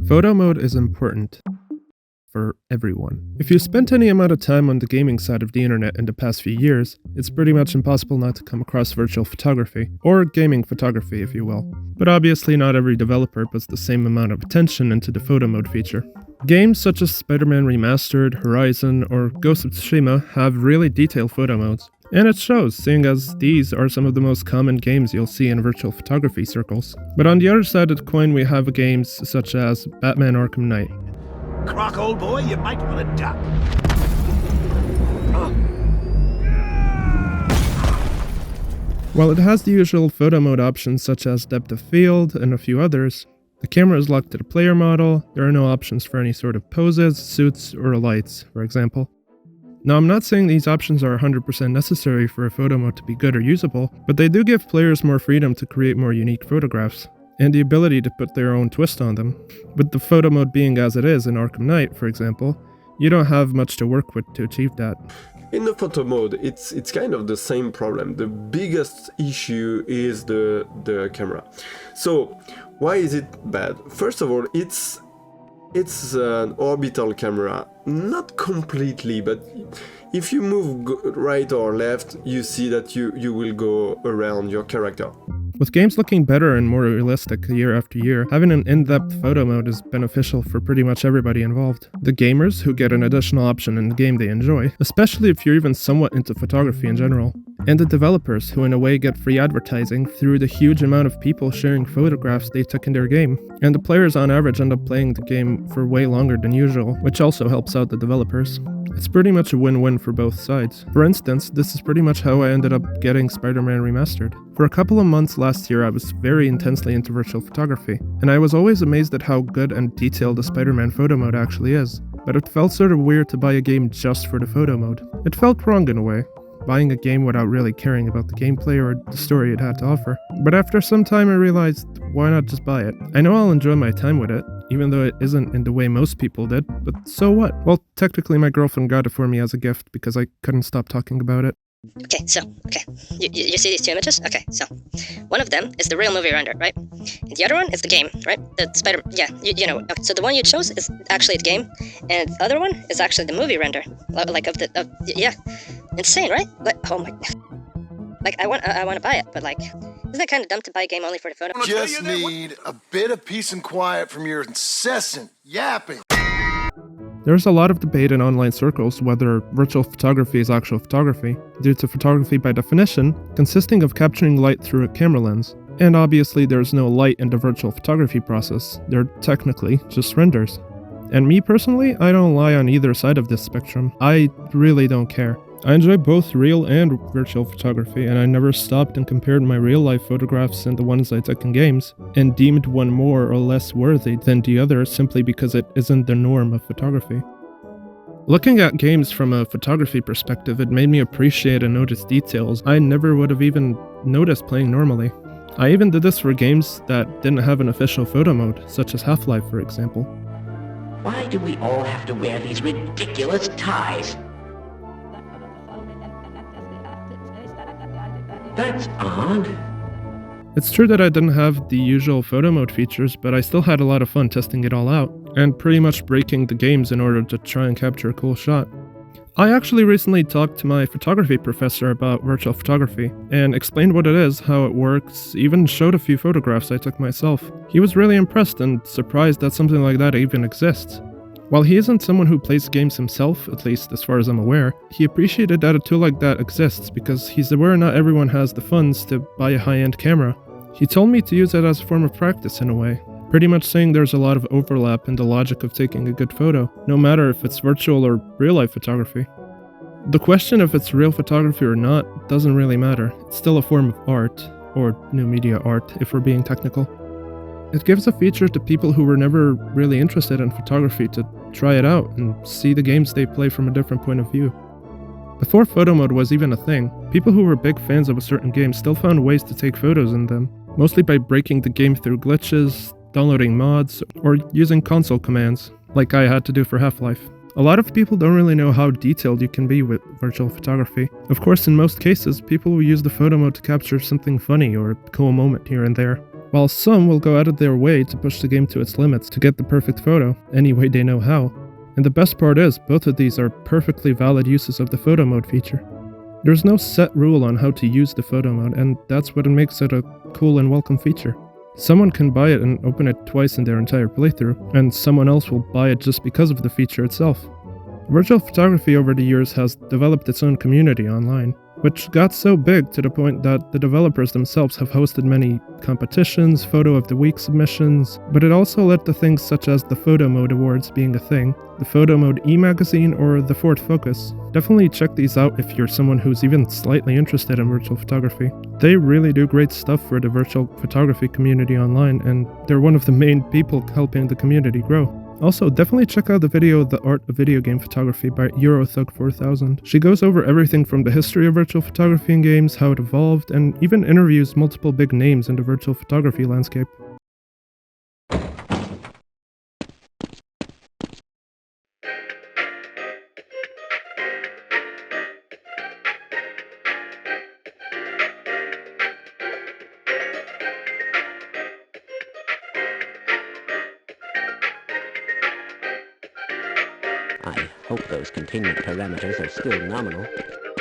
Photo mode is important for everyone. If you spent any amount of time on the gaming side of the internet in the past few years, it's pretty much impossible not to come across virtual photography, or gaming photography if you will. But obviously not every developer puts the same amount of attention into the photo mode feature. Games such as Spider-Man Remastered, Horizon, or Ghost of Tsushima have really detailed photo modes. And it shows, seeing as these are some of the most common games you'll see in virtual photography circles. But on the other side of the coin we have games such as Batman Arkham Knight. Croc, old boy, you might want to duck. While it has the usual photo mode options such as depth of field and a few others, the camera is locked to the player model, there are no options for any sort of poses, suits, or lights, for example. Now, I'm not saying these options are 100% necessary for a photo mode to be good or usable, but they do give players more freedom to create more unique photographs, and the ability to put their own twist on them. With the photo mode being as it is in Arkham Knight, for example, you don't have much to work with to achieve that. In the photo mode, it's kind of the same problem. The biggest issue is the camera. So, why is it bad? First of all, it's an orbital camera, not completely, but if you move right or left, you see that you will go around your character. With games looking better and more realistic year after year, having an in-depth photo mode is beneficial for pretty much everybody involved. The gamers, who get an additional option in the game they enjoy, especially if you're even somewhat into photography in general. And the developers, who in a way get free advertising through the huge amount of people sharing photographs they took in their game. And the players on average end up playing the game for way longer than usual, which also helps out the developers. It's pretty much a win-win for both sides. For instance, this is pretty much how I ended up getting Spider-Man Remastered. For a couple of months last year, I was very intensely into virtual photography, and I was always amazed at how good and detailed the Spider-Man photo mode actually is. But it felt sort of weird to buy a game just for the photo mode. It felt wrong in a way, buying a game without really caring about the gameplay or the story it had to offer. But after some time I realized, why not just buy it? I know I'll enjoy my time with it, even though it isn't in the way most people did, but so what? Well, technically my girlfriend got it for me as a gift because I couldn't stop talking about it. Okay, you see these two images? Okay, so one of them is the real movie render, right? And the other one is the game, right? The Spider, yeah, you know. Okay, so the one you chose is actually the game, and the other one is actually the movie render, like yeah, insane, right? Like, oh my, like I want to buy it, but like, isn't that kind of dumb to buy a game only for the photo? Just need a bit of peace and quiet from your incessant yapping. There's a lot of debate in online circles whether virtual photography is actual photography, due to photography by definition consisting of capturing light through a camera lens. And obviously there's no light in the virtual photography process, they're technically just renders. And me personally, I don't lie on either side of this spectrum. I really don't care. I enjoy both real and virtual photography, and I never stopped and compared my real-life photographs and the ones I took in games, and deemed one more or less worthy than the other simply because it isn't the norm of photography. Looking at games from a photography perspective, it made me appreciate and notice details I never would have even noticed playing normally. I even did this for games that didn't have an official photo mode, such as Half-Life for example. Why do we all have to wear these ridiculous ties? That's odd. It's true that I didn't have the usual photo mode features, but I still had a lot of fun testing it all out, and pretty much breaking the games in order to try and capture a cool shot. I actually recently talked to my photography professor about virtual photography, and explained what it is, how it works, even showed a few photographs I took myself. He was really impressed and surprised that something like that even exists. While he isn't someone who plays games himself, at least as far as I'm aware, he appreciated that a tool like that exists because he's aware not everyone has the funds to buy a high-end camera. He told me to use it as a form of practice in a way, pretty much saying there's a lot of overlap in the logic of taking a good photo, no matter if it's virtual or real-life photography. The question if it's real photography or not doesn't really matter. It's still a form of art, or new media art if we're being technical. It gives a feature to people who were never really interested in photography to try it out and see the games they play from a different point of view. Before photo mode was even a thing, people who were big fans of a certain game still found ways to take photos in them, mostly by breaking the game through glitches, downloading mods, or using console commands, like I had to do for Half-Life. A lot of people don't really know how detailed you can be with virtual photography. Of course, in most cases, people will use the photo mode to capture something funny or a cool moment here and there. while some will go out of their way to push the game to its limits to get the perfect photo, any way they know how. And the best part is, both of these are perfectly valid uses of the photo mode feature. There's no set rule on how to use the photo mode, and that's what makes it a cool and welcome feature. Someone can buy it and open it twice in their entire playthrough, and someone else will buy it just because of the feature itself. Virtual photography over the years has developed its own community online, which got so big to the point that the developers themselves have hosted many competitions, photo of the week submissions, but it also led to things such as the Photo Mode Awards being a thing, the Photo Mode e-magazine, or the Ford Focus. Definitely check these out if you're someone who's even slightly interested in virtual photography. They really do great stuff for the virtual photography community online, and they're one of the main people helping the community grow. Also, definitely check out the video The Art of Video Game Photography by Eurothug4000. She goes over everything from the history of virtual photography in games, how it evolved, and even interviews multiple big names in the virtual photography landscape. I hope those containment parameters are still nominal.